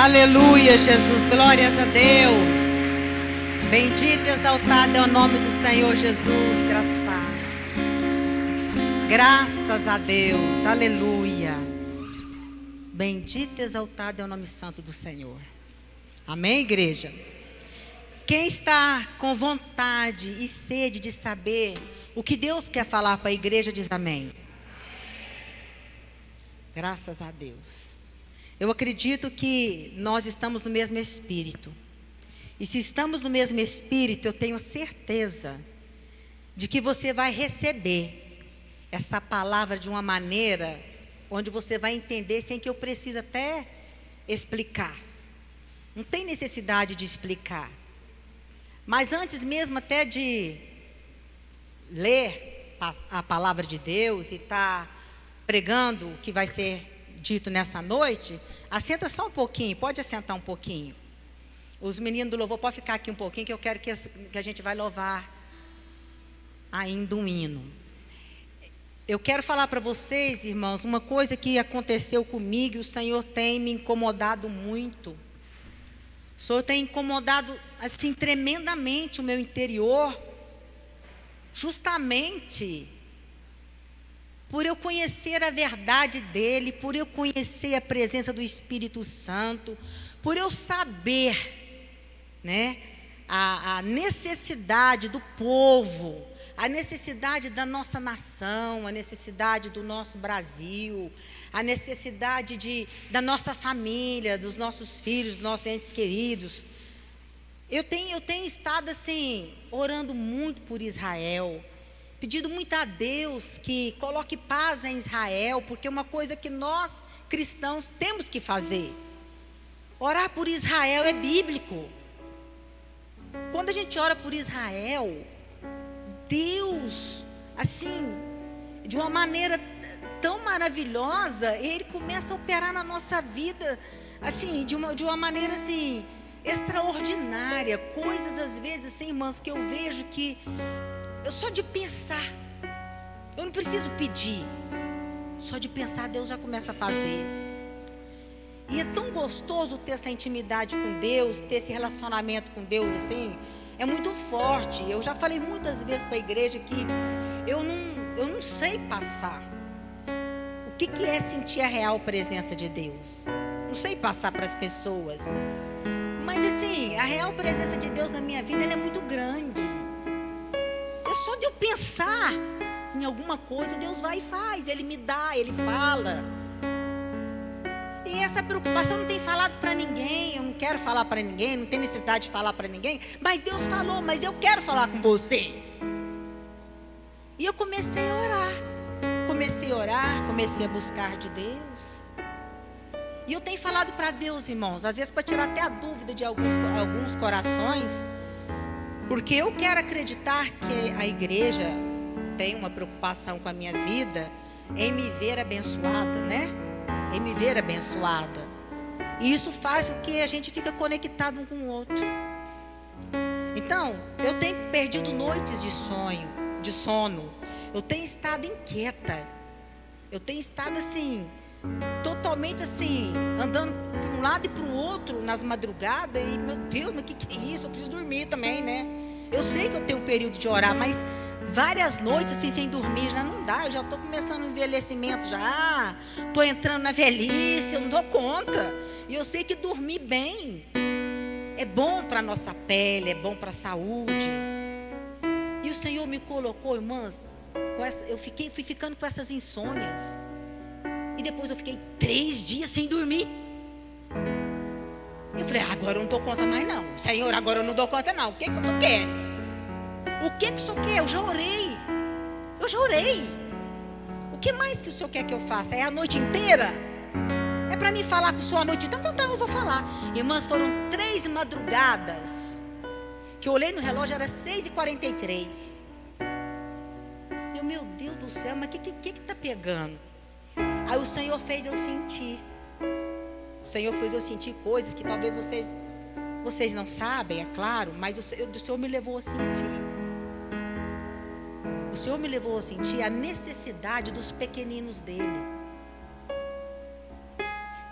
Aleluia, Jesus, glórias a Deus. Bendito e exaltado é o nome do Senhor Jesus, graças a paz. Graças a Deus, aleluia. Bendito e exaltado é o nome santo do Senhor. Amém, igreja? Quem está com vontade e sede de saber o que Deus quer falar para a igreja, diz amém. Graças a Deus. Eu acredito que nós estamos no mesmo espírito. E se estamos no mesmo espírito, eu tenho certeza de que você vai receber essa palavra de uma maneira onde você vai entender sem que eu precise até explicar. Não tem necessidade de explicar. Mas antes mesmo até de ler a palavra de Deus e estar pregando o que vai ser dito nessa noite, assenta só um pouquinho, pode assentar um pouquinho. Os meninos do louvor podem ficar aqui um pouquinho, que eu quero que a gente vai louvar ainda um hino. Eu quero falar para vocês, irmãos, uma coisa que aconteceu comigo, e o Senhor tem me incomodado muito. O Senhor tem incomodado, assim, tremendamente o meu interior, justamente por eu conhecer a verdade dEle, por eu conhecer a presença do Espírito Santo, por eu saber, né, a necessidade do povo, a necessidade da nossa nação, a necessidade do nosso Brasil, a necessidade da nossa família, dos nossos filhos, dos nossos entes queridos. Eu tenho estado assim, orando muito por Israel, pedindo muito a Deus que coloque paz em Israel, porque é uma coisa que nós, cristãos, temos que fazer. Orar por Israel é bíblico. Quando a gente ora por Israel, Deus, assim, de uma maneira tão maravilhosa, Ele começa a operar na nossa vida, assim, de uma maneira, assim, extraordinária. Coisas, às vezes, assim, irmãs, que eu vejo que eu só de pensar, eu não preciso pedir, só de pensar Deus já começa a fazer. E é tão gostoso ter essa intimidade com Deus, ter esse relacionamento com Deus assim, é muito forte. Eu já falei muitas vezes para a igreja que eu não sei passar o que é sentir a real presença de Deus. Não sei passar para as pessoas, mas assim, a real presença de Deus na minha vida, ela é muito grande. Só de eu pensar em alguma coisa, Deus vai e faz. Ele me dá, Ele fala. E essa preocupação não tem falado para ninguém. Eu não quero falar para ninguém, não tem necessidade de falar para ninguém. Mas Deus falou, mas eu quero falar com você. E eu comecei a orar. Comecei a buscar de Deus. E eu tenho falado para Deus, irmãos, às vezes para tirar até a dúvida de alguns corações. Porque eu quero acreditar que a igreja tem uma preocupação com a minha vida em me ver abençoada, né? Em me ver abençoada. E isso faz com que a gente fique conectado um com o outro. Então, eu tenho perdido noites de sono. Eu tenho estado inquieta. Eu tenho estado assim, totalmente assim, andando para um lado e para o outro nas madrugadas. E, meu Deus, mas o que é isso? Eu preciso dormir também, né? Eu sei que eu tenho um período de orar, mas várias noites assim sem dormir já não dá. Eu já estou começando o envelhecimento já. Estou entrando na velhice, eu não dou conta. E eu sei que dormir bem é bom para a nossa pele, é bom para a saúde. E o Senhor me colocou, irmãs, fui ficando com essas insônias. E depois eu fiquei 3 dias sem dormir. Eu falei, agora eu não dou conta mais não. Senhor, agora eu não dou conta não. O que tu queres? O que o Senhor quer? Eu já orei. O que mais que o Senhor quer que eu faça? É a noite inteira? É para mim falar com o Senhor a noite inteira? Então eu vou falar. Irmãs, foram 3 madrugadas que eu olhei no relógio, era 6h43. Eu, meu Deus do céu, mas o que está pegando? Aí o Senhor fez eu sentir. O Senhor fez eu sentir coisas que talvez vocês não sabem, é claro, mas o Senhor me levou a sentir. O Senhor me levou a sentir a necessidade dos pequeninos dele.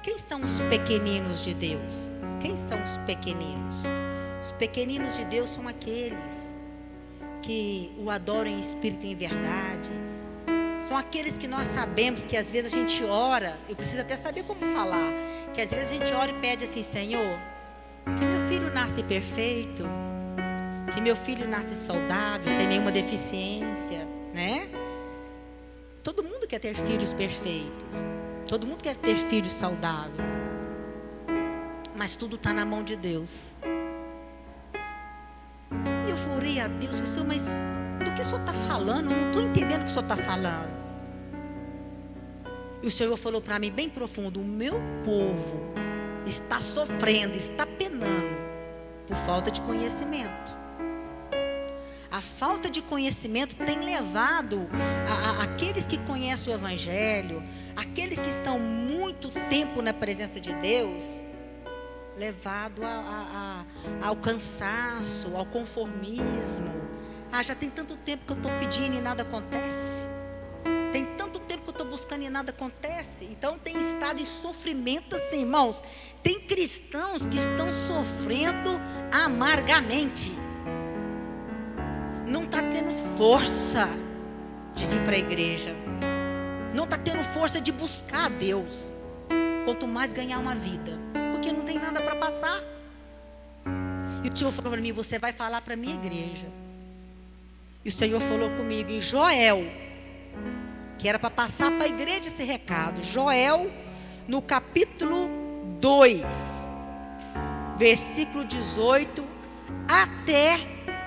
Quem são os pequeninos de Deus? Quem são os pequeninos? Os pequeninos de Deus são aqueles que o adoram em espírito e em verdade. São aqueles que nós sabemos que às vezes a gente ora, eu preciso até saber como falar, que às vezes a gente ora e pede assim: Senhor, que meu filho nasce perfeito, que meu filho nasce saudável, sem nenhuma deficiência, né? Todo mundo quer ter filhos perfeitos, todo mundo quer ter filhos saudáveis, mas tudo está na mão de Deus. E eu orei a Deus, falei: Senhor, mas do que o Senhor está falando? Eu não estou entendendo o que o Senhor está falando. E o Senhor falou para mim bem profundo: o meu povo está sofrendo, está penando por falta de conhecimento. A falta de conhecimento tem levado aqueles que conhecem o Evangelho, aqueles que estão muito tempo na presença de Deus, levado ao cansaço, ao conformismo. Já tem tanto tempo que eu estou pedindo e nada acontece. Tem tanto tempo que eu estou buscando e nada acontece. Então tem estado em sofrimento assim, irmãos. Tem cristãos que estão sofrendo amargamente. Não está tendo força de vir para a igreja. Não está tendo força de buscar a Deus. Quanto mais ganhar uma vida, porque não tem nada para passar. E o Senhor falou para mim: você vai falar para a minha igreja. E o Senhor falou comigo em Joel, que era para passar para a igreja esse recado. Joel, no capítulo 2, versículo 18 até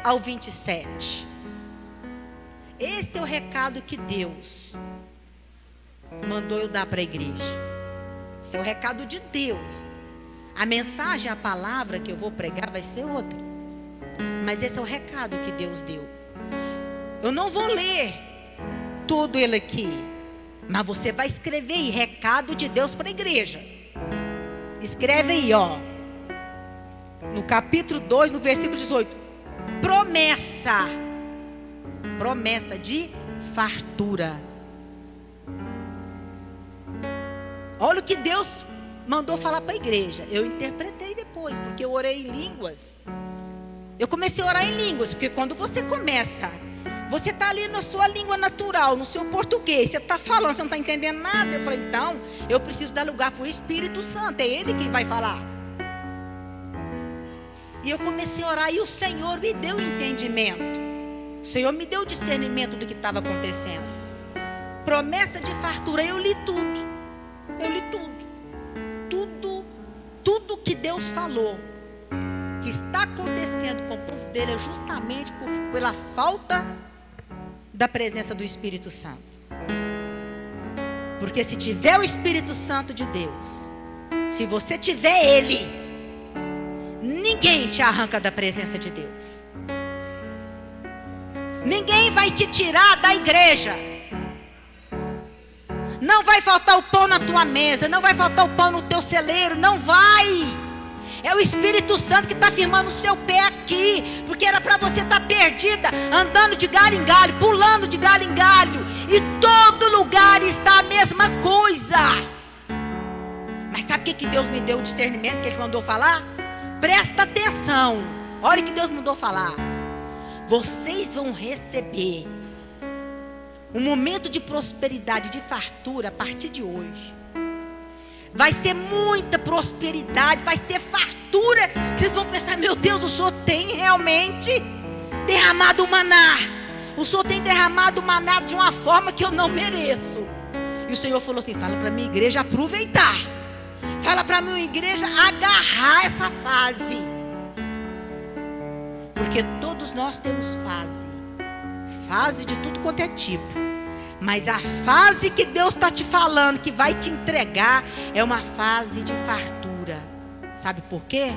ao 27. Esse é o recado que Deus mandou eu dar para a igreja. Esse é o recado de Deus. A mensagem, a palavra que eu vou pregar vai ser outra, mas esse é o recado que Deus deu. Eu não vou ler todo ele aqui, mas você vai escrever aí: recado de Deus para a igreja. Escreve aí, ó, no capítulo 2, no versículo 18. Promessa de fartura. Olha o que Deus mandou falar para a igreja. Eu interpretei depois, porque eu orei em línguas. Eu comecei a orar em línguas, porque quando você começa, você está ali na sua língua natural, no seu português, você está falando, você não está entendendo nada. Eu falei: então, eu preciso dar lugar para o Espírito Santo, é Ele quem vai falar. E eu comecei a orar e o Senhor me deu entendimento. O Senhor me deu discernimento do que estava acontecendo. Promessa de fartura, eu li tudo. Eu li tudo. Tudo que Deus falou que está acontecendo com o povo dele é justamente pela falta da presença do Espírito Santo. Porque se tiver o Espírito Santo de Deus, se você tiver Ele, ninguém te arranca da presença de Deus. Ninguém vai te tirar da igreja. Não vai faltar o pão na tua mesa, não vai faltar o pão no teu celeiro, não vai. É o Espírito Santo que está firmando o seu pé aqui, porque era para você estar perdida, andando de galho em galho, pulando de galho em galho, e todo lugar está a mesma coisa. Mas sabe o que Deus me deu o discernimento que Ele mandou falar? Presta atenção, olha o que Deus mandou falar. Vocês vão receber um momento de prosperidade, de fartura a partir de hoje. Vai ser muita prosperidade, vai ser fartura. Vocês vão pensar: meu Deus, o Senhor tem realmente derramado o maná. O Senhor tem derramado o maná de uma forma que eu não mereço. E o Senhor falou assim: fala para a minha igreja aproveitar. Fala para a minha igreja agarrar essa fase. Porque todos nós temos fase de tudo quanto é tipo. Mas a fase que Deus está te falando, que vai te entregar, é uma fase de fartura. Sabe por quê?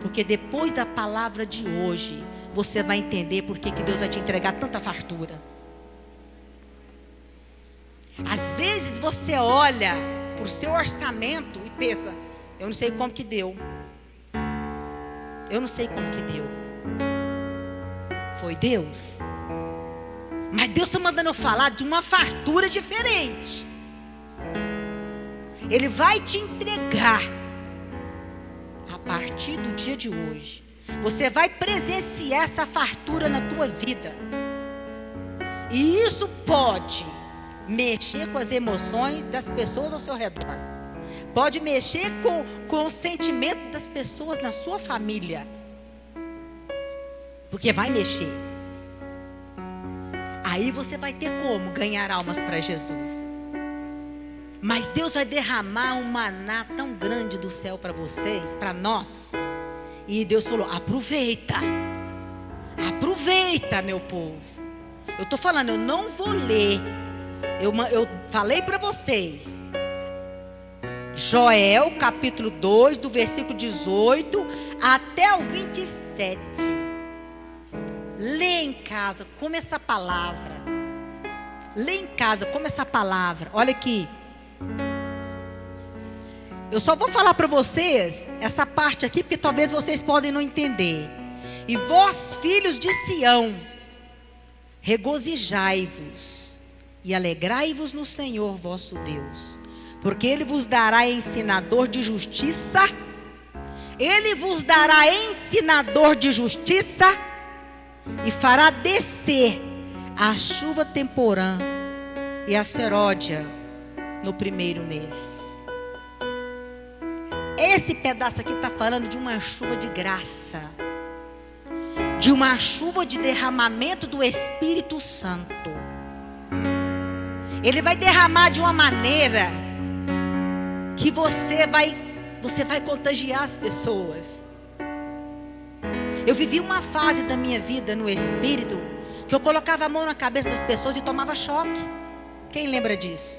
Porque depois da palavra de hoje, você vai entender por que Deus vai te entregar tanta fartura. Às vezes você olha para o seu orçamento e pensa: eu não sei como que deu. Eu não sei como que deu. Foi Deus. Mas Deus está mandando eu falar de uma fartura diferente. Ele vai te entregar a partir do dia de hoje. Você vai presenciar essa fartura na tua vida. E isso pode mexer com as emoções das pessoas ao seu redor. Pode mexer com o sentimento das pessoas na sua família. Porque vai mexer. Aí você vai ter como ganhar almas para Jesus. Mas Deus vai derramar um maná tão grande do céu para vocês, para nós. E Deus falou: aproveita. Aproveita, meu povo. Eu estou falando, eu não vou ler. Eu falei para vocês. Joel, capítulo 2, do versículo 18 até o 27. Lê em casa, como essa palavra. Lê em casa, como essa palavra. Olha aqui. Eu só vou falar para vocês essa parte aqui, porque talvez vocês podem não entender. E vós, filhos de Sião, regozijai-vos e alegrai-vos no Senhor vosso Deus, porque Ele vos dará ensinador de justiça. Ele vos dará ensinador de justiça e fará descer a chuva temporã e a seródia no primeiro mês. Esse pedaço aqui está falando de uma chuva de graça, de uma chuva de derramamento do Espírito Santo. Ele vai derramar de uma maneira que você vai contagiar as pessoas. Eu vivi uma fase da minha vida no Espírito que eu colocava a mão na cabeça das pessoas e tomava choque. Quem lembra disso?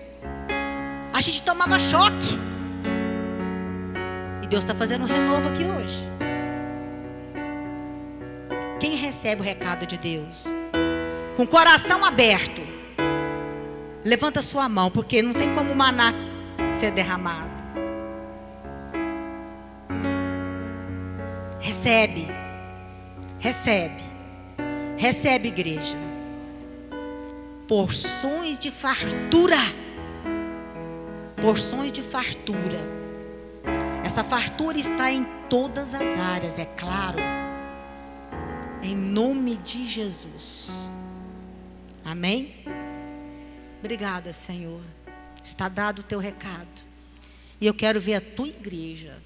A gente tomava choque. E Deus está fazendo um renovo aqui hoje. Quem recebe o recado de Deus com o coração aberto, levanta sua mão, porque não tem como o maná ser derramado. Recebe. Recebe. Recebe, igreja. Porções de fartura. Porções de fartura. Essa fartura está em todas as áreas, é claro. Em nome de Jesus. Amém? Obrigada, Senhor. Está dado o teu recado. E eu quero ver a tua igreja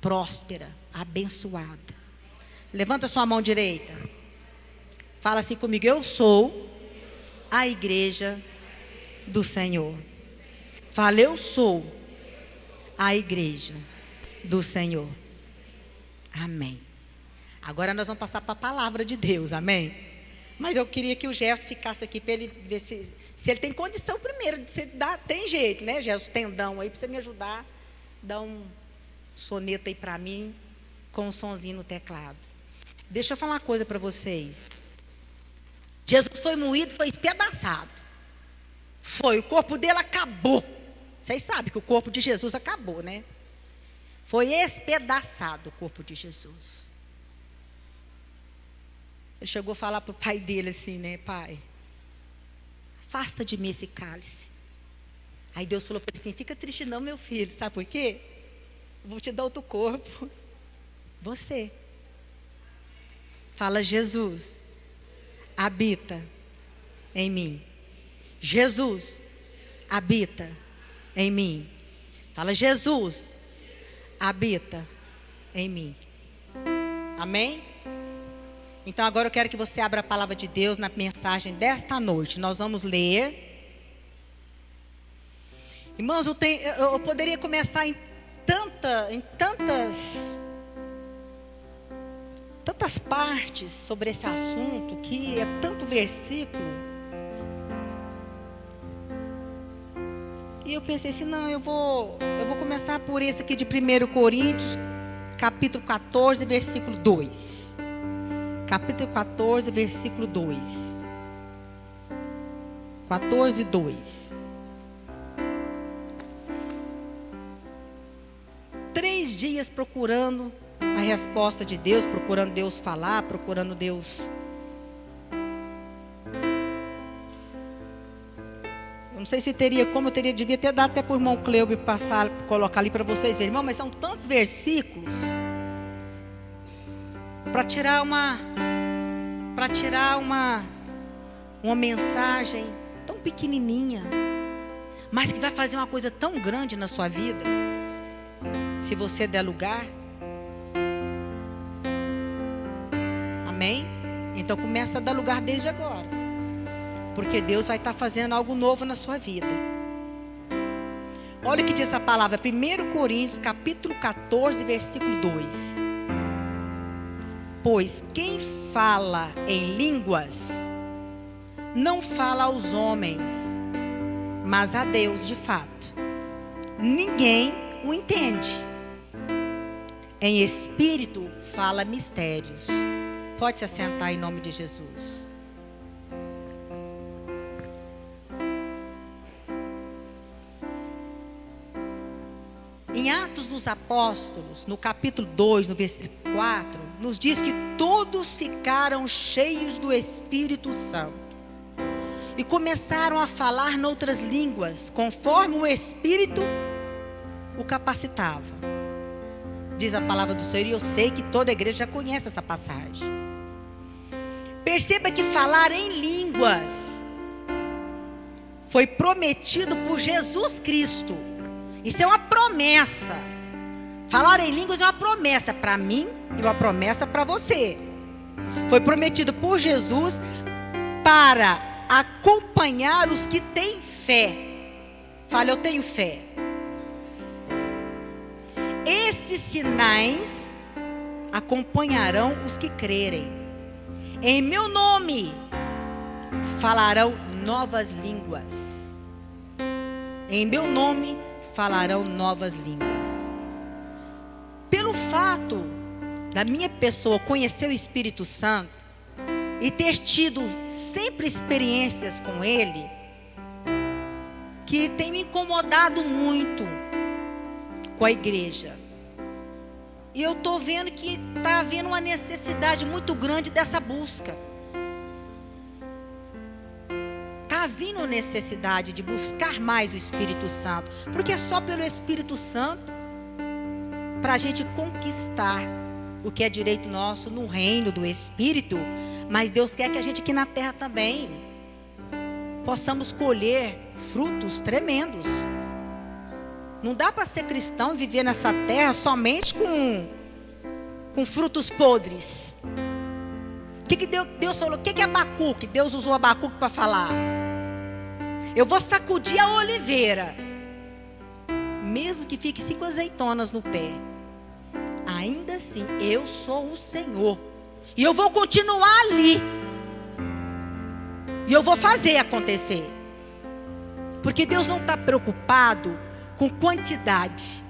próspera, abençoada. Levanta sua mão direita. Fala assim comigo: eu sou a igreja do Senhor. Fala: eu sou a igreja do Senhor. Amém. Agora nós vamos passar para a palavra de Deus, amém? Mas eu queria que o Gerson ficasse aqui para ele ver se ele tem condição primeiro. Tem jeito, né, Gerson? Tem dão aí para você me ajudar. Dá um soneto aí para mim, com um sonzinho no teclado. Deixa eu falar uma coisa para vocês. Jesus foi moído, foi espedaçado. O corpo dele acabou. Vocês sabem que o corpo de Jesus acabou, né? Foi espedaçado o corpo de Jesus. Ele chegou a falar para o pai dele assim, né? Pai, afasta de mim esse cálice. Aí Deus falou para ele assim: fica triste não, meu filho. Sabe por quê? Eu vou te dar outro corpo. Você. Fala: Jesus habita em mim. Jesus habita em mim. Fala: Jesus habita em mim. Amém? Então agora eu quero que você abra a palavra de Deus na mensagem desta noite. Nós vamos ler. Irmãos, eu poderia começar em tantas partes sobre esse assunto, que é tanto versículo. E eu pensei assim: não, eu vou começar por esse aqui de 1 Coríntios, capítulo 14, versículo 2. Capítulo 14, versículo 2. 14, 2. 3 dias procurando a resposta de Deus, procurando Deus falar, procurando Deus. Eu não sei se teria como, devia ter dado até para o irmão Cleuber passar, colocar ali para vocês verem, irmão, mas são tantos versículos para tirar uma mensagem tão pequenininha, mas que vai fazer uma coisa tão grande na sua vida, se você der lugar. Amém? Então começa a dar lugar desde agora, porque Deus vai estar fazendo algo novo na sua vida. Olha o que diz a palavra, 1 Coríntios capítulo 14, versículo 2. Pois quem fala em línguas não fala aos homens, mas a Deus de fato. Ninguém o entende. Em espírito fala mistérios. Pode se assentar em nome de Jesus. Em Atos dos Apóstolos, no capítulo 2, no versículo 4, nos diz que todos ficaram cheios do Espírito Santo e começaram a falar noutras línguas, conforme o Espírito o capacitava. Diz a palavra do Senhor, e eu sei que toda a igreja já conhece essa passagem. Perceba que falar em línguas foi prometido por Jesus Cristo. Isso é uma promessa. Falar em línguas é uma promessa para mim e uma promessa para você. Foi prometido por Jesus para acompanhar os que têm fé. Fala, eu tenho fé. Esses sinais acompanharão os que crerem. Em meu nome falarão novas línguas. Em meu nome falarão novas línguas. Pelo fato da minha pessoa conhecer o Espírito Santo e ter tido sempre experiências com Ele, que tem me incomodado muito com a igreja. E eu estou vendo que está havendo uma necessidade muito grande dessa busca. Está havendo necessidade de buscar mais o Espírito Santo. Porque é só pelo Espírito Santo para a gente conquistar o que é direito nosso no reino do Espírito. Mas Deus quer que a gente aqui na terra também possamos colher frutos tremendos. Não dá para ser cristão e viver nessa terra somente com frutos podres. O que Deus falou? O que é Abacuque? Deus usou Abacuque para falar. Eu vou sacudir a oliveira, mesmo que fique 5 azeitonas no pé. Ainda assim, eu sou o Senhor. E eu vou continuar ali. E eu vou fazer acontecer. Porque Deus não está preocupado com quantidade.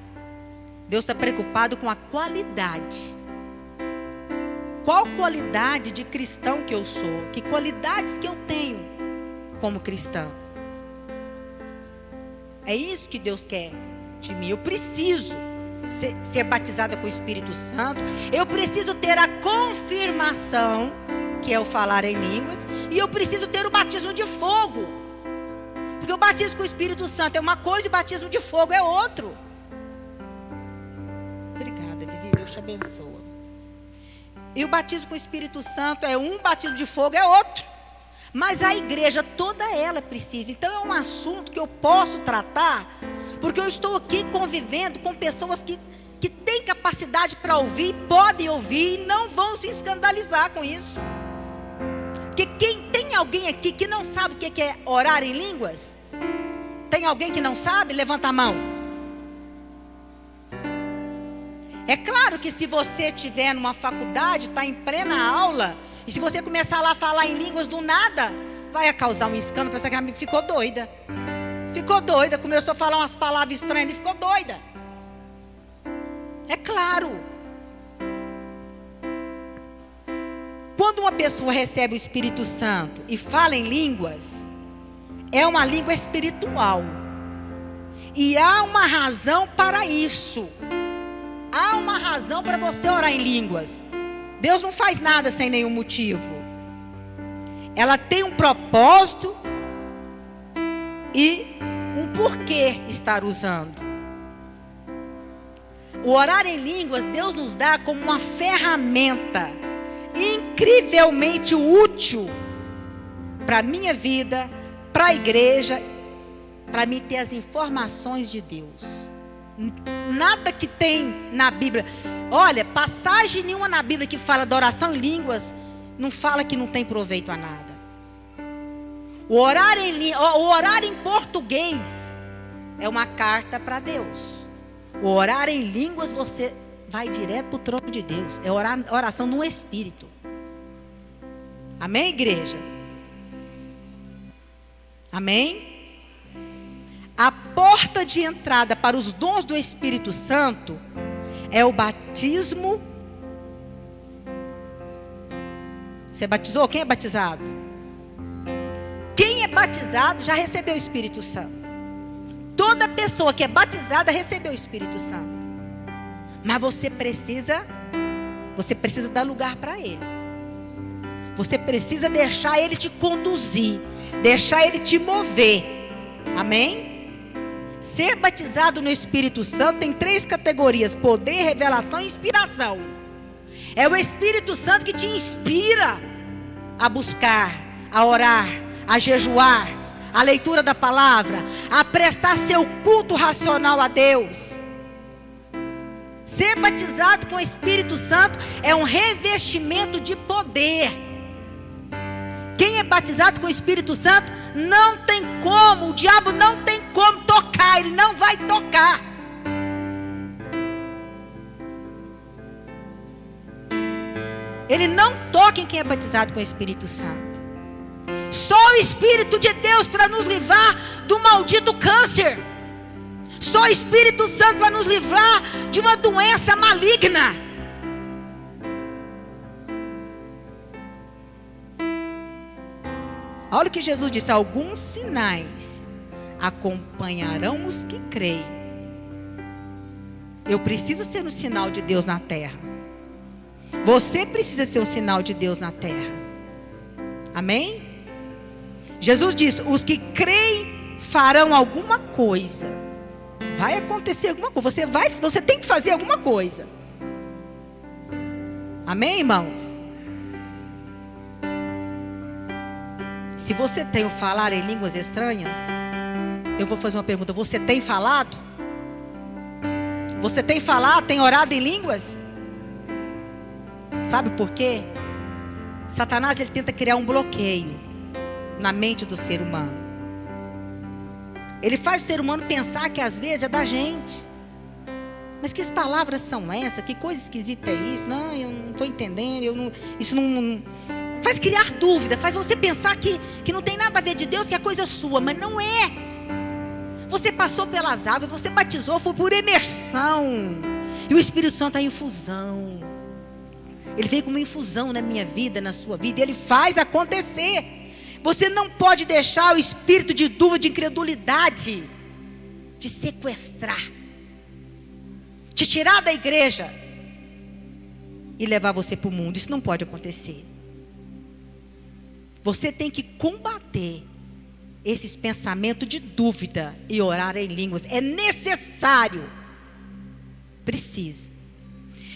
Deus está preocupado com a qualidade. Qual qualidade de cristão que eu sou? Que qualidades que eu tenho como cristão? É isso que Deus quer de mim. Eu preciso ser batizada com o Espírito Santo. Eu preciso ter a confirmação, que é o falar em línguas. E eu preciso ter o batismo de fogo. Porque o batismo com o Espírito Santo é uma coisa e o batismo de fogo é outro. Obrigada, Vivi, Deus te abençoa. E o batismo com o Espírito Santo é um, o batismo de fogo é outro. Mas a igreja toda ela precisa. Então é um assunto que eu posso tratar, porque eu estou aqui convivendo com pessoas que têm capacidade para ouvir, podem ouvir e não vão se escandalizar com isso. Porque tem alguém aqui que não sabe o que é orar em línguas? Tem alguém que não sabe? Levanta a mão. É claro que se você estiver numa faculdade, está em plena aula, e se você começar lá a falar em línguas do nada, vai causar um escândalo. Pensa que a amiga ficou doida. Ficou doida, começou a falar umas palavras estranhas e ficou doida. É claro. Quando uma pessoa recebe o Espírito Santo e fala em línguas, é uma língua espiritual. E há uma razão para isso. Há uma razão para você orar em línguas. Deus não faz nada sem nenhum motivo. Ela tem um propósito e um porquê estar usando. O orar em línguas, Deus nos dá como uma ferramenta incrivelmente útil para a minha vida, para a igreja, para mim ter as informações de Deus. Nada que tem na Bíblia. Olha, passagem nenhuma na Bíblia que fala da oração em línguas não fala que não tem proveito a nada. O orar em português é uma carta para Deus. O orar em línguas, você vai direto para o trono de Deus. É oração no Espírito. Amém, igreja? Amém? A porta de entrada para os dons do Espírito Santo é o batismo. Você batizou? Quem é batizado? Quem é batizado já recebeu o Espírito Santo. Toda pessoa que é batizada recebeu o Espírito Santo. Mas você precisa dar lugar para Ele. Você precisa deixar Ele te conduzir, deixar Ele te mover. Amém? Ser batizado no Espírito Santo tem 3 categorias: poder, revelação e inspiração. É o Espírito Santo que te inspira a buscar, a orar, a jejuar, a leitura da palavra, a prestar seu culto racional a Deus. Ser batizado com o Espírito Santo é um revestimento de poder. Quem é batizado com o Espírito Santo não tem como, o diabo não tem como tocar, ele não vai tocar. Ele não toca em quem é batizado com o Espírito Santo. Só o Espírito de Deus para nos livrar do maldito câncer. Só o Espírito Santo para nos livrar de uma doença maligna. Olha o que Jesus disse: alguns sinais acompanharão os que creem. Eu preciso ser um sinal de Deus na terra. Você precisa ser um sinal de Deus na terra. Amém? Jesus disse: os que creem farão alguma coisa. Vai acontecer alguma coisa. Você tem que fazer alguma coisa. Amém, irmãos? Se você tem o falar em línguas estranhas, eu vou fazer uma pergunta: você tem falado? Você tem falado, tem orado em línguas? Sabe por quê? Satanás, ele tenta criar um bloqueio na mente do ser humano. Ele faz o ser humano pensar que às vezes é da gente. Mas que palavras são essas? Que coisa esquisita é isso? Não, eu não estou entendendo. Isso não faz criar dúvida. Faz você pensar que não tem nada a ver de Deus, que é coisa sua. Mas não é. Você passou pelas águas, você batizou, foi por imersão. E o Espírito Santo é infusão. Ele veio com uma infusão na minha vida, na sua vida. E ele faz acontecer. Você não pode deixar o espírito de dúvida, de incredulidade te sequestrar, te tirar da igreja e levar você para o mundo. Isso não pode acontecer. Você tem que combater esses pensamentos de dúvida e orar em línguas. É necessário. Precisa.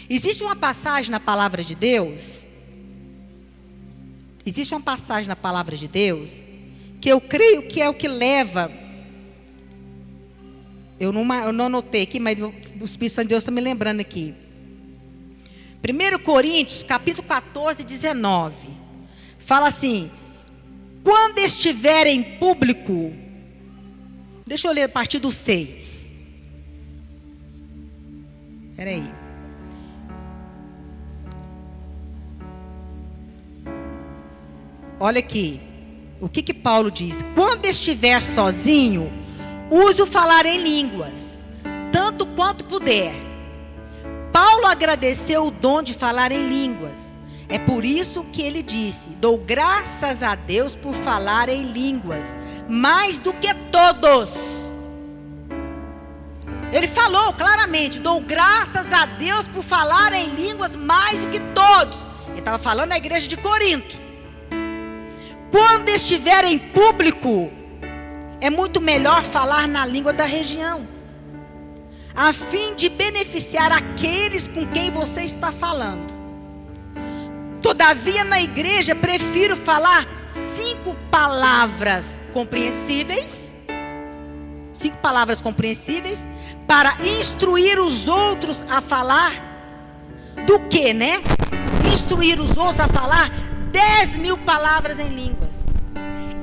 Existe uma passagem na palavra de Deus. Existe uma passagem na palavra de Deus que eu creio que é o que leva. Eu não anotei aqui, mas o Espírito Santo de Deus está me lembrando aqui. 1 Coríntios, capítulo 14, 19. Fala assim: quando estiver em público. Deixa eu ler a partir do 6. Espera aí. Olha aqui, o que Paulo diz: quando estiver sozinho, use o falar em línguas, tanto quanto puder. Paulo agradeceu o dom de falar em línguas. É por isso que ele disse: dou graças a Deus por falar em línguas, mais do que todos. Ele falou claramente: dou graças a Deus por falar em línguas mais do que todos. Ele estava falando na igreja de Corinto. Quando estiver em público, é muito melhor falar na língua da região, a fim de beneficiar aqueles com quem você está falando. Todavia, na igreja, prefiro falar 5 palavras compreensíveis, 5 palavras compreensíveis, para instruir os outros a falar, do que, né? Instruir os outros a falar 10.000 palavras em línguas.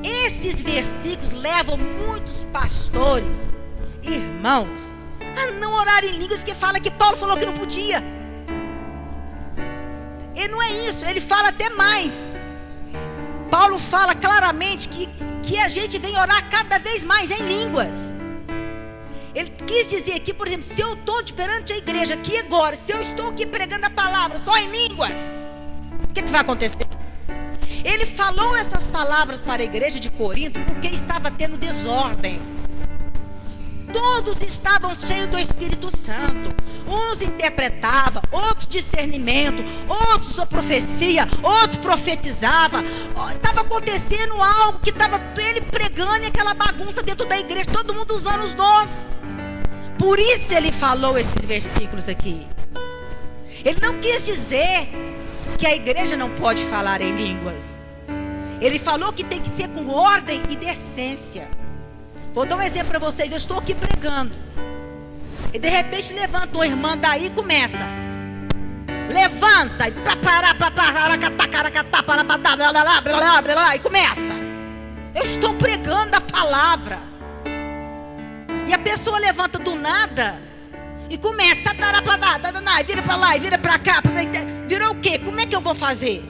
Esses versículos levam muitos pastores, irmãos, a não orar em línguas, porque fala que Paulo falou que não podia. E não é isso, ele fala até mais. Paulo fala claramente que a gente vem orar cada vez mais em línguas. Ele quis dizer aqui, por exemplo, se eu estou perante a igreja aqui agora, se eu estou aqui pregando a palavra só em línguas, o que vai acontecer? Ele falou essas palavras para a igreja de Corinto porque estava tendo desordem. Todos estavam cheios do Espírito Santo. Uns interpretavam, outros discernimento, outros a profecia, outros profetizavam. Estava acontecendo algo que estava ele pregando e aquela bagunça dentro da igreja, todo mundo usando os dons. Por isso ele falou esses versículos aqui. Ele não quis dizer que a igreja não pode falar em línguas. Ele falou que tem que ser com ordem e decência. Vou dar um exemplo para vocês. Eu estou aqui pregando e de repente levanta uma irmã daí e começa. Levanta e começa. Eu estou pregando a palavra e a pessoa levanta do nada e começa, vira para lá e vira para cá. Virou o quê? Como é que eu vou fazer?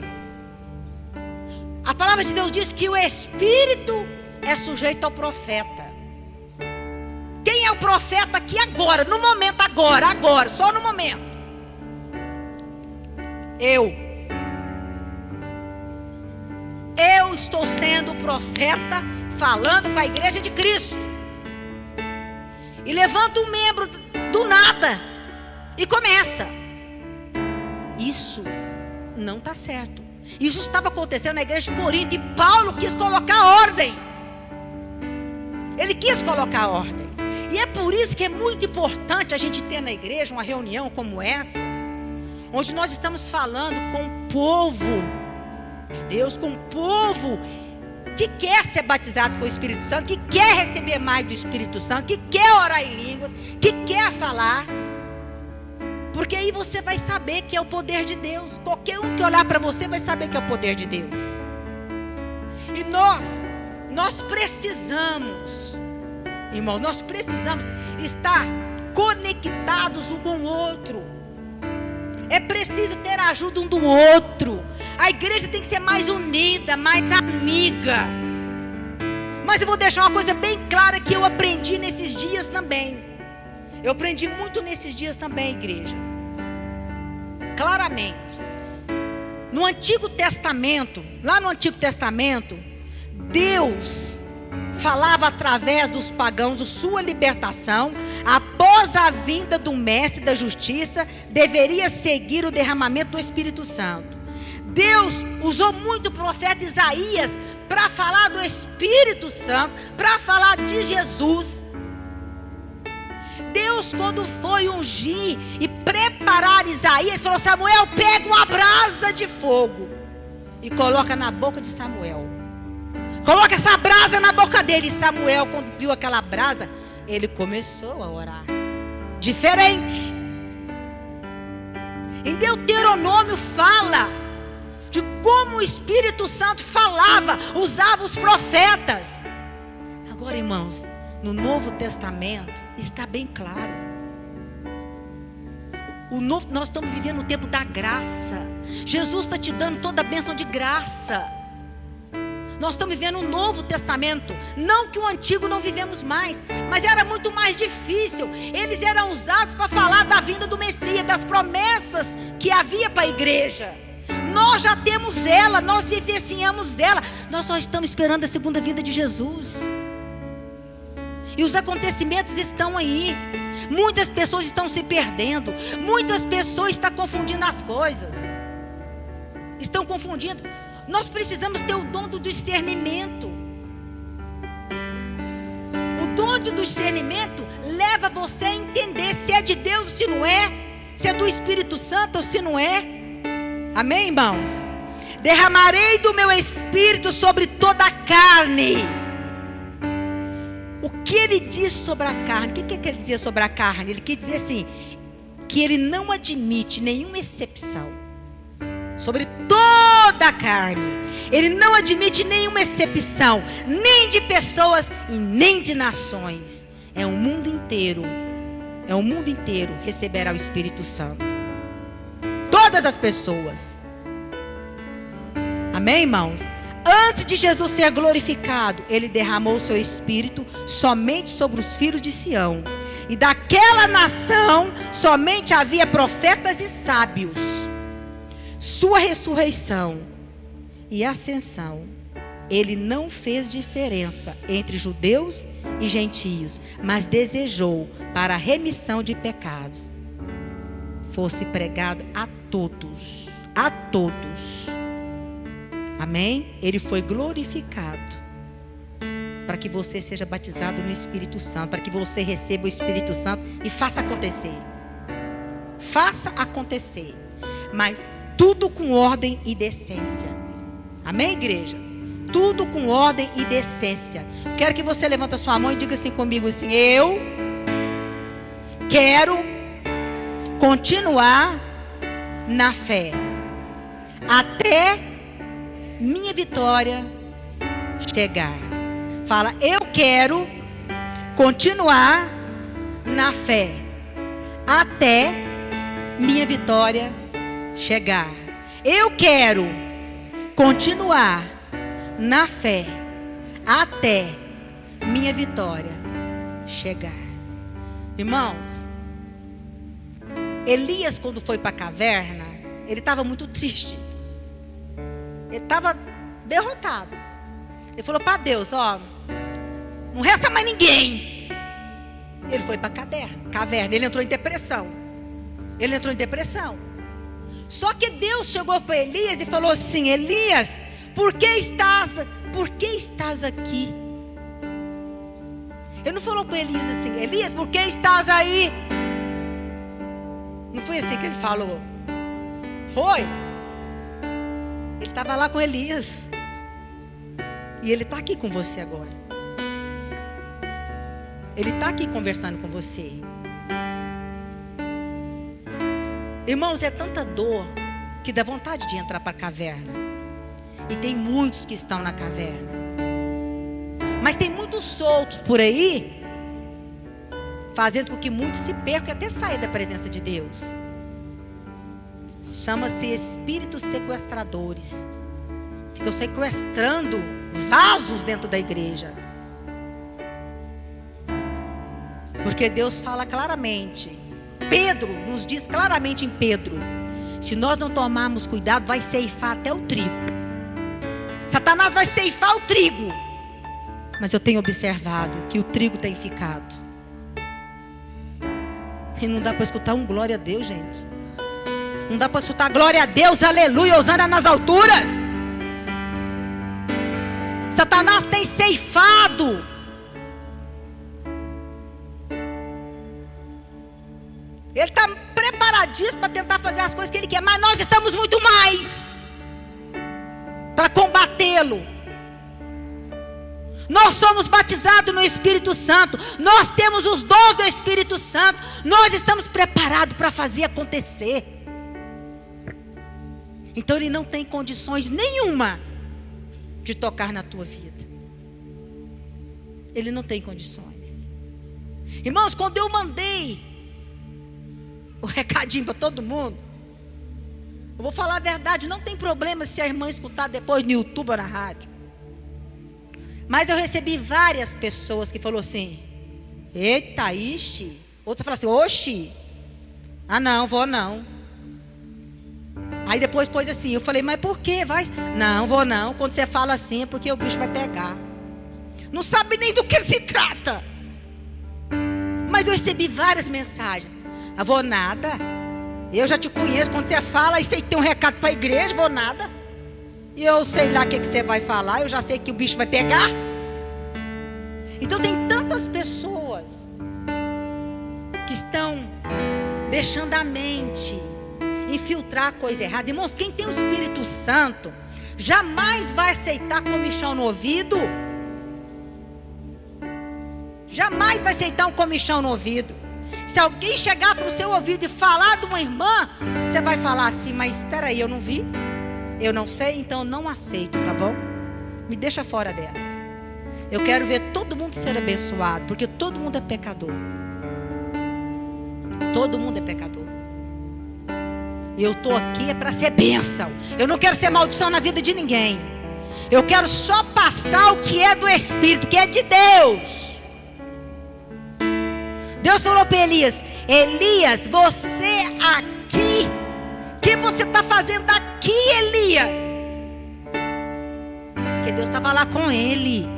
A palavra de Deus diz que o Espírito é sujeito ao profeta. Quem é o profeta aqui agora, no momento agora, só no momento? Eu estou sendo profeta, falando para a igreja de Cristo. E levanta um membro do nada e começa. Isso não está certo. Isso estava acontecendo na igreja de Corinto e Paulo quis colocar ordem. Ele quis colocar ordem. E é por isso que é muito importante a gente ter na igreja uma reunião como essa, onde nós estamos falando com o povo de Deus, com o povo que quer ser batizado com o Espírito Santo, que quer receber mais do Espírito Santo, que quer orar em línguas, que quer falar. Porque aí você vai saber que é o poder de Deus. Qualquer um que olhar para você vai saber que é o poder de Deus. E nós precisamos, irmão, nós precisamos estar conectados um com o outro. É preciso ter a ajuda um do outro. A igreja tem que ser mais unida, mais amiga. Mas eu vou deixar uma coisa bem clara que eu aprendi nesses dias também. Eu aprendi muito nesses dias também, igreja. Claramente. No Antigo Testamento, lá no Antigo Testamento, Deus falava através dos pagãos a sua libertação. Após a vinda do mestre da justiça, deveria seguir o derramamento do Espírito Santo. Deus usou muito o profeta Isaías para falar do Espírito Santo, para falar de Jesus. Deus, quando foi ungir e preparar Isaías, falou: Samuel, pega uma brasa de fogo e coloca na boca de Samuel. Coloca essa brasa na boca dele. E Samuel, quando viu aquela brasa, ele começou a orar. Diferente. Em Deuteronômio fala de como o Espírito Santo falava, usava os profetas. Agora, irmãos, no Novo Testamento está bem claro. Nós estamos vivendo o tempo da graça. Jesus está te dando toda a bênção de graça. Nós estamos vivendo um Novo Testamento. Não que o Antigo não vivemos mais, mas era muito mais difícil. Eles eram usados para falar da vinda do Messias, das promessas que havia para a igreja. Nós já temos ela, nós vivenciamos ela. Nós só estamos esperando a segunda vinda de Jesus. E os acontecimentos estão aí. Muitas pessoas estão se perdendo. Muitas pessoas estão confundindo as coisas. Estão confundindo. Nós precisamos ter o dom do discernimento. virtude do discernimento leva você a entender se é de Deus ou se não é, se é do Espírito Santo ou se não é. Amém, irmãos? Derramarei do meu espírito sobre toda a carne. O que ele diz sobre a carne? O que ele quer dizer sobre a carne? Ele quer dizer assim, que ele não admite nenhuma exceção sobre toda a carne. Ele não admite nenhuma exceção, nem de pessoas e nem de nações. É o mundo inteiro receberá o Espírito Santo. Todas as pessoas. Amém, irmãos? Antes de Jesus ser glorificado, ele derramou o seu Espírito somente sobre os filhos de Sião. E daquela nação somente havia profetas e sábios. Sua ressurreição e ascensão, ele não fez diferença entre judeus e gentios, mas desejou, para a remissão de pecados, fosse pregado a todos. A todos. Amém? Ele foi glorificado para que você seja batizado no Espírito Santo, para que você receba o Espírito Santo e faça acontecer. Faça acontecer. Mas tudo com ordem e decência. Amém, igreja? Tudo com ordem e decência. Quero que você levante a sua mão e diga assim comigo assim: eu quero continuar na fé até minha vitória chegar. Fala, eu quero continuar na fé até minha vitória chegar. Eu quero continuar na fé até minha vitória chegar. Irmãos, Elias, quando foi para a caverna, ele estava muito triste. Ele estava derrotado. Ele falou para Deus: ó, não resta mais ninguém. Ele foi para a caverna. Ele entrou em depressão. Só que Deus chegou para Elias e falou assim: Elias, por que estás aqui? Ele não falou para Elias assim: Elias, por que estás aí? Não foi assim que ele falou. Foi. Ele estava lá com Elias. E ele está aqui com você agora. Ele está aqui conversando com você. Irmãos, é tanta dor que dá vontade de entrar para a caverna. E tem muitos que estão na caverna. Mas tem muitos soltos por aí, fazendo com que muitos se percam e até saiam da presença de Deus. Chama-se espíritos sequestradores. Ficam sequestrando vasos dentro da igreja. Porque Deus fala claramente. Pedro nos diz claramente em Pedro: se nós não tomarmos cuidado, vai ceifar até o trigo. Satanás vai ceifar o trigo. Mas eu tenho observado que o trigo tem ficado. E não dá para escutar um glória a Deus, gente. Não dá para escutar glória a Deus, aleluia, hosana nas alturas. Satanás tem ceifado. Ele está preparadíssimo para tentar fazer as coisas que ele quer. Mas nós estamos muito mais para combatê-lo. Nós somos batizados no Espírito Santo. Nós temos os dons do Espírito Santo. Nós estamos preparados para fazer acontecer. Então ele não tem condições nenhuma de tocar na tua vida. Ele não tem condições. Irmãos, quando eu mandei o recadinho para todo mundo, eu vou falar a verdade, não tem problema se a irmã escutar depois no YouTube ou na rádio. Mas eu recebi várias pessoas que falaram assim: eita, ixi. Outra falou assim: oxi. Ah, não, vou não. Aí depois pôs assim, eu falei: mas por que? Vai? Não, vou não. Quando você fala assim é porque o bicho vai pegar. Não sabe nem do que se trata. Mas eu recebi várias mensagens: ah, vou nada. Eu já te conheço. Quando você fala, e você tem um recado para a igreja, vou nada. E eu sei lá o que você vai falar. Eu já sei que o bicho vai pegar. Então tem tantas pessoas que estão deixando a mente infiltrar a coisa errada. Irmãos, quem tem o Espírito Santo jamais vai aceitar comichão no ouvido. Jamais vai aceitar um comichão no ouvido. Se alguém chegar para o seu ouvido e falar de uma irmã, você vai falar assim: mas espera aí, eu não vi, eu não sei, então eu não aceito, tá bom? Me deixa fora dessa. Eu quero ver todo mundo ser abençoado, porque todo mundo é pecador. Todo mundo é pecador. E eu estou aqui é para ser bênção. Eu não quero ser maldição na vida de ninguém. Eu quero só passar o que é do Espírito, que é de Deus. Deus falou para Elias: Elias, você aqui, o que você está fazendo aqui, Elias? Porque Deus estava lá com ele.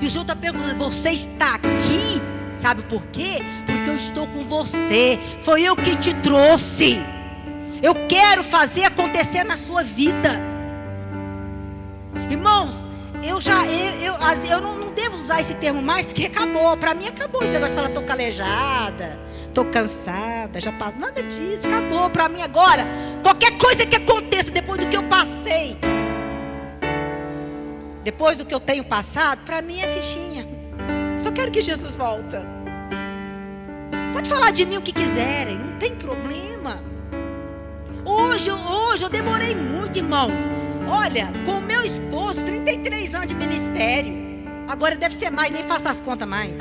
E o Senhor está perguntando: você está aqui? Sabe por quê? Porque eu estou com você. Foi eu que te trouxe. Eu quero fazer acontecer na sua vida. Irmãos, eu não devo usar esse termo mais, porque acabou. Para mim acabou esse negócio de falar: estou calejada, estou cansada, já passou. Nada disso, acabou. Para mim agora, qualquer coisa que aconteça depois do que eu passei, depois do que eu tenho passado, para mim é fichinha. Só quero que Jesus volta. Pode falar de mim o que quiserem, não tem problema. Hoje eu demorei muito, irmãos. Olha, com o meu esposo, 33 anos de ministério. Agora deve ser mais, nem faço as contas mais.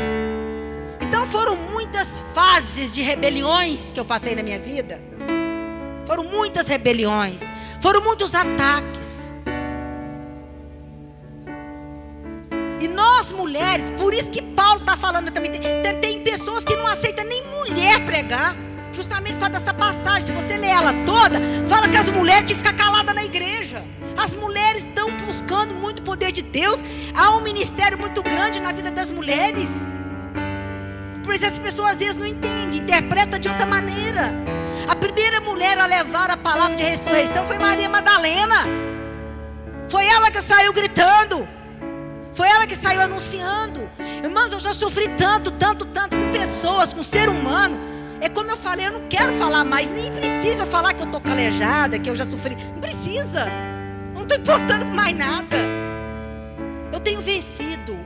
Então foram muitas fases de rebeliões que eu passei na minha vida. Foram muitas rebeliões. Foram muitos ataques. E nós mulheres, por isso que Paulo está falando também. Tem pessoas que não aceitam nem mulher pregar. Justamente por causa dessa passagem. Se você ler ela toda, fala que as mulheres tinham que ficar caladas na igreja. As mulheres estão buscando muito o poder de Deus. Há um ministério muito grande na vida das mulheres. Por isso as pessoas às vezes não entendem, interpretam de outra maneira. A primeira mulher a levar a palavra de ressurreição foi Maria Madalena. Foi ela que saiu gritando. Foi ela que saiu anunciando. Irmãos, eu já sofri tanto com pessoas, com ser humano. É como eu falei, eu não quero falar mais. Nem precisa falar que eu estou calejada, que eu já sofri. Não precisa. Não estou importando com mais nada. Eu tenho vencido.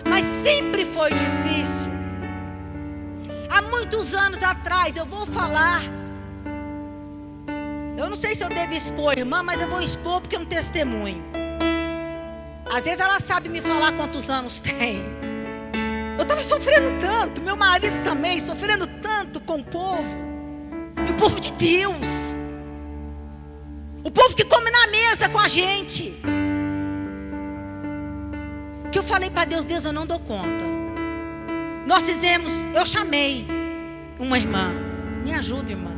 Mas sempre foi difícil. Há muitos anos atrás, eu vou falar. Eu não sei se eu devo expor, irmã, mas eu vou expor porque é um testemunho. Às vezes ela sabe me falar quantos anos tem. Eu estava sofrendo tanto, meu marido também, sofrendo tanto com o povo. E o povo de Deus. O povo que come na mesa com a gente. Que eu falei para Deus: Deus, eu não dou conta. Nós fizemos, eu chamei uma irmã. Me ajuda, irmã.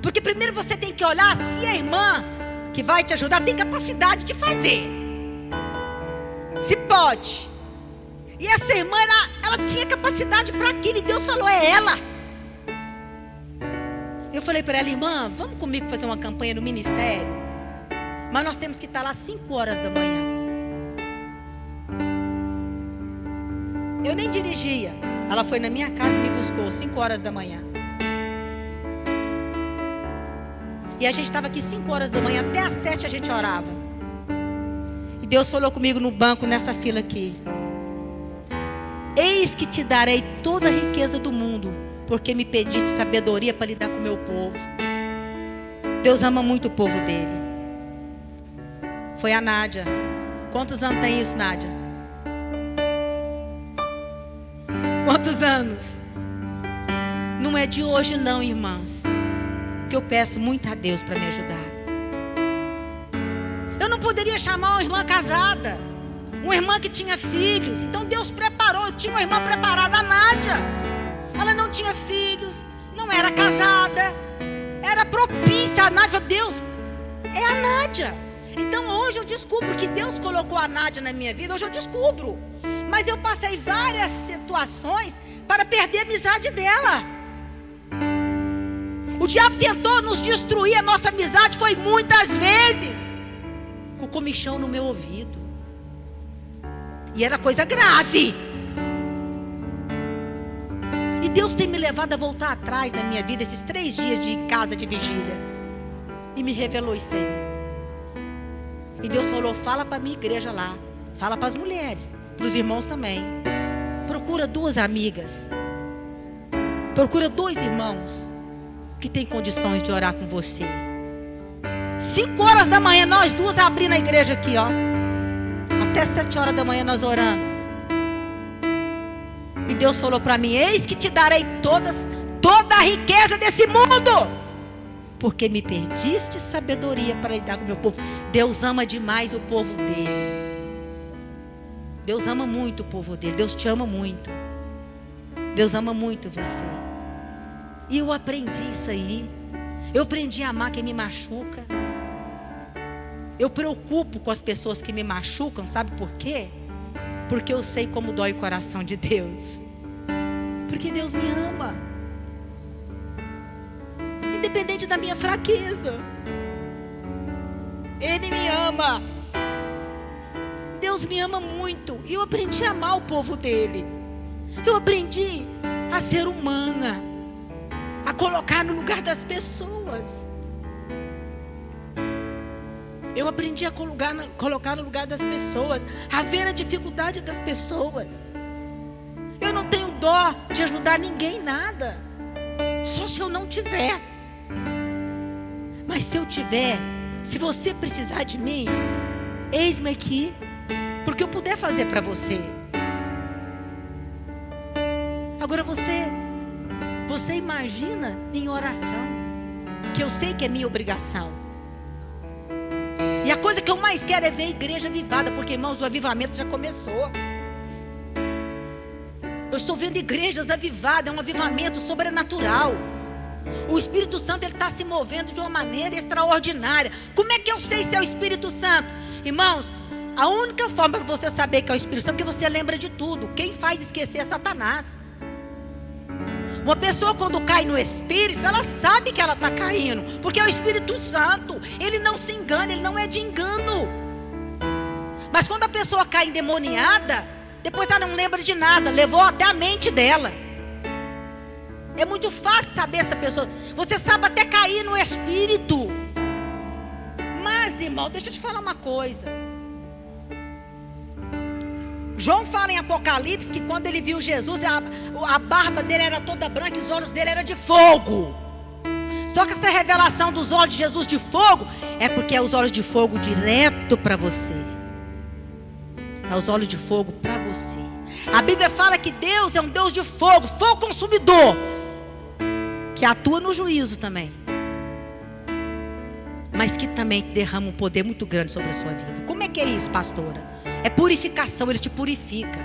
Porque primeiro você tem que olhar se a irmã que vai te ajudar tem capacidade de fazer. Se pode. E essa irmã, ela tinha capacidade para aquilo. E Deus falou: é ela. Eu falei para ela: irmã, vamos comigo fazer uma campanha no ministério. Mas nós temos que estar lá 5 horas da manhã. Eu nem dirigia. Ela foi na minha casa e me buscou 5 horas da manhã. E a gente estava aqui 5 horas da manhã. Até às 7 a gente orava. E Deus falou comigo no banco, nessa fila aqui: eis que te darei toda a riqueza do mundo, porque me pediste sabedoria para lidar com o meu povo. Deus ama muito o povo dele. Foi a Nádia. Quantos anos tem isso, Nádia? Quantos anos? Não é de hoje não, irmãs, que eu peço muito a Deus para me ajudar. Eu não poderia chamar uma irmã casada, uma irmã que tinha filhos. Então Deus preparou. Eu tinha uma irmã preparada, a Nádia. Ela não tinha filhos, não era casada, era propícia. A Nádia, Deus, é a Nádia. Então hoje eu descubro que Deus colocou a Nádia na minha vida. Hoje eu descubro. Mas eu passei várias situações para perder a amizade dela. O diabo tentou nos destruir a nossa amizade, foi muitas vezes com comichão no meu ouvido. E era coisa grave. E Deus tem me levado a voltar atrás na minha vida esses 3 dias de casa de vigília. E me revelou isso aí. E Deus falou: fala para a minha igreja lá. Fala para as mulheres, para os irmãos também. Procura 2 amigas. Procura 2 irmãos que têm condições de orar com você. 5 horas da manhã, nós 2 abrindo a igreja aqui, ó. Até 7 horas da manhã nós orando. E Deus falou para mim: eis que te darei toda a riqueza desse mundo, porque me perdiste sabedoria para lidar com o meu povo. Deus ama demais o povo dele. Deus ama muito o povo dele. Deus te ama muito. Deus ama muito você. E eu aprendi isso aí. Eu aprendi a amar quem me machuca. Eu preocupo com as pessoas que me machucam. Sabe por quê? Porque eu sei como dói o coração de Deus. Porque Deus me ama. Independente da minha fraqueza, Ele me ama. Deus me ama muito. E eu aprendi a amar o povo dele. Eu aprendi a ser humana, a colocar no lugar das pessoas. Eu aprendi a colocar no lugar das pessoas, a ver a dificuldade das pessoas. Eu não tenho dó de ajudar ninguém em nada, só se eu não tiver. Mas se eu tiver, se você precisar de mim, eis-me aqui, porque eu puder fazer para você. Agora você imagina em oração, que eu sei que é minha obrigação. E a coisa que eu mais quero é ver a igreja avivada, porque, irmãos, o avivamento já começou. Eu estou vendo igrejas avivadas, é um avivamento sobrenatural. O Espírito Santo, ele está se movendo de uma maneira extraordinária. Como é que eu sei se é o Espírito Santo? Irmãos, a única forma para você saber que é o Espírito Santo é que você lembra de tudo. Quem faz esquecer é Satanás. Uma pessoa, quando cai no Espírito, ela sabe que ela está caindo, porque é o Espírito Santo. Ele não se engana, ele não é de engano. Mas quando a pessoa cai endemoniada, depois ela não lembra de nada, levou até a mente dela. É muito fácil saber essa pessoa. Você sabe até cair no Espírito. Mas, irmão, deixa eu te falar uma coisa. João fala em Apocalipse que quando ele viu Jesus, a barba dele era toda branca e os olhos dele eram de fogo. Só que essa revelação dos olhos de Jesus de fogo é porque é os olhos de fogo direto para você. É os olhos de fogo para você. A Bíblia fala que Deus é um Deus de fogo, fogo consumidor, que atua no juízo também, mas que também derrama um poder muito grande sobre a sua vida. Como é que é isso, pastora? É purificação, ele te purifica.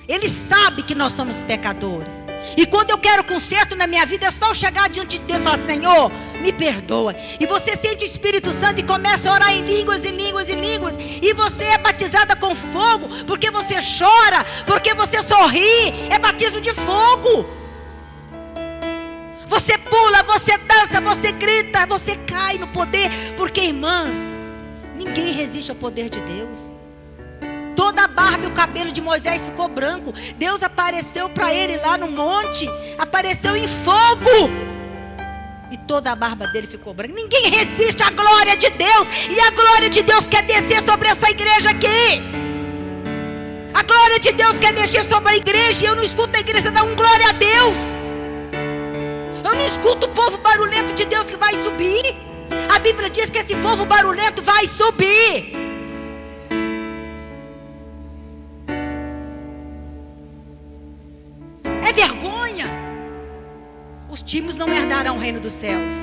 Ele sabe que nós somos pecadores. E quando eu quero conserto na minha vida, é só eu chegar diante de Deus e falar: Senhor, me perdoa. E você sente o Espírito Santo e começa a orar em línguas e línguas e línguas. E você é batizada com fogo, porque você chora, porque você sorri. É batismo de fogo. Você pula, você dança, você grita, você cai no poder. Porque, irmãs, ninguém resiste ao poder de Deus. Toda a barba e o cabelo de Moisés ficou branco. Deus apareceu para ele lá no monte, apareceu em fogo, e toda a barba dele ficou branca. Ninguém resiste à glória de Deus. E a glória de Deus quer descer sobre essa igreja aqui. A glória de Deus quer descer sobre a igreja. E eu não escuto a igreja dar um glória a Deus. Eu não escuto o povo barulhento de Deus que vai subir. A Bíblia diz que esse povo barulhento vai subir. É vergonha. Os tímidos não herdarão o reino dos céus.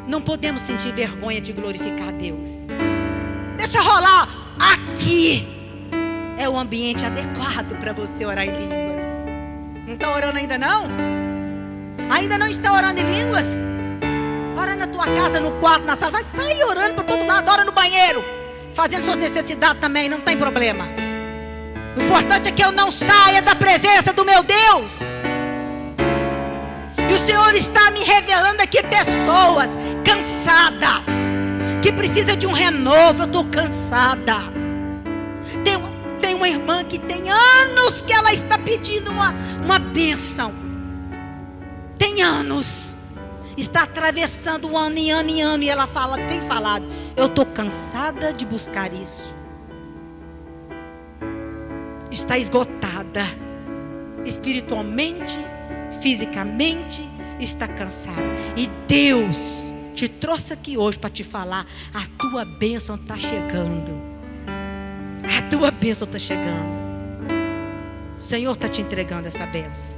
Não podemos sentir vergonha de glorificar a Deus. Deixa rolar. Aqui é o ambiente adequado para você orar em línguas. Não está orando ainda não? Ainda não está orando em línguas? Ora na tua casa, no quarto, na sala. Vai sair orando para todo lado. Ora no banheiro, fazendo suas necessidades também, não tem problema. O importante é que eu não saia da presença do meu Deus. E o Senhor está me revelando aqui pessoas cansadas, que precisam de um renovo. Eu estou cansada. Tem uma irmã que tem anos que ela está pedindo uma bênção. Tem anos. Está atravessando ano em ano em ano. E ela tem falado: eu estou cansada de buscar isso. Está esgotada. Espiritualmente, fisicamente, está cansada. E Deus te trouxe aqui hoje para te falar: a tua bênção está chegando. A tua bênção está chegando. O Senhor está te entregando essa bênção.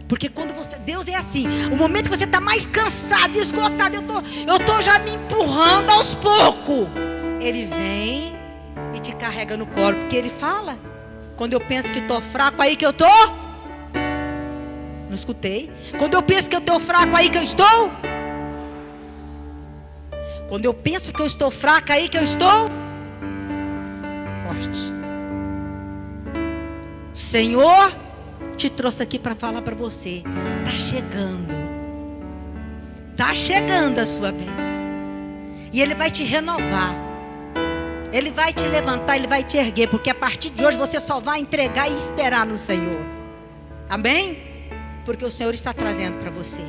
Porque quando Deus é assim, o momento que você está mais cansado, esgotado, eu tô já me empurrando aos poucos. Ele vem e te carrega no colo, porque Ele fala: quando eu penso que estou fraco, aí que eu estou. Não escutei. Quando eu penso que eu estou fraco, aí que eu estou. Quando eu penso que eu estou fraca, aí que eu estou forte. O Senhor te trouxe aqui para falar para você: está chegando. Está chegando a sua bênção. E Ele vai te renovar. Ele vai te levantar, Ele vai te erguer. Porque a partir de hoje você só vai entregar e esperar no Senhor. Amém? Porque o Senhor está trazendo para você.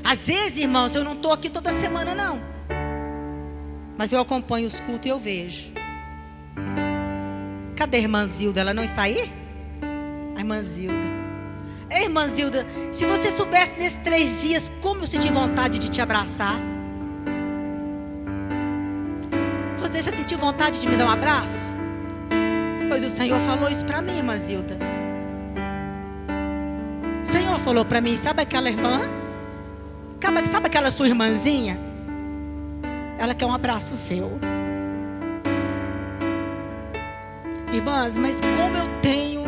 Às vezes, irmãos, eu não estou aqui toda semana não. Mas eu acompanho os cultos e eu vejo. Cadê a irmã Zilda? Ela não está aí? A irmã Zilda. Ei, irmã Zilda, se você soubesse nesses 3 dias como eu senti vontade de te abraçar. Você já sentiu vontade de me dar um abraço? Pois o Senhor falou isso para mim, irmã Zilda. O Senhor falou para mim: sabe aquela irmã? Sabe aquela sua irmãzinha? Ela quer um abraço seu. Irmãs, mas como eu tenho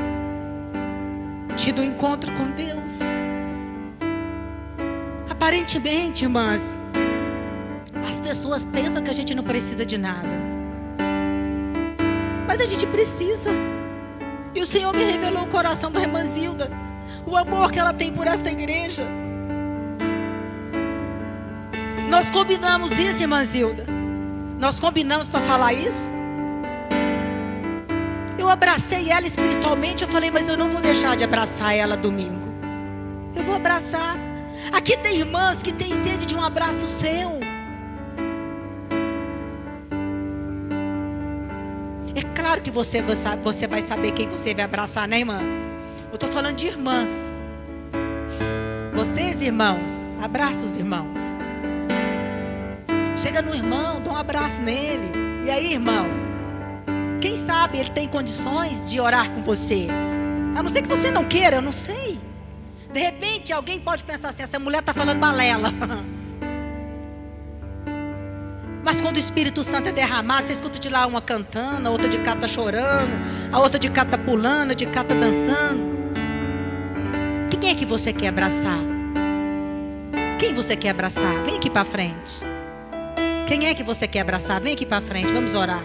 tido um encontro com Deus. Aparentemente, irmãs, as pessoas pensam que a gente não precisa de nada. Mas a gente precisa. E o Senhor me revelou o coração da irmã Zilda, o amor que ela tem por esta igreja. Nós combinamos isso, irmã Zilda. Nós combinamos para falar isso. Eu abracei ela espiritualmente. Eu falei: mas eu não vou deixar de abraçar ela domingo. Eu vou abraçar. Aqui tem irmãs que têm sede de um abraço seu. É claro que você vai saber quem você vai abraçar, né, irmã? Eu estou falando de irmãs. Vocês, irmãos, abraça os irmãos. Chega no irmão, dá um abraço nele. E aí, irmão? Quem sabe ele tem condições de orar com você? A não ser que você não queira, eu não sei. De repente alguém pode pensar assim: essa mulher está falando balela. Mas quando o Espírito Santo é derramado, você escuta de lá uma cantando, a outra de cá está chorando, a outra de cá está pulando, a de cá está dançando. Quem é que você quer abraçar? Quem você quer abraçar? Vem aqui para frente. Quem é que você quer abraçar? Vem aqui para frente, vamos orar.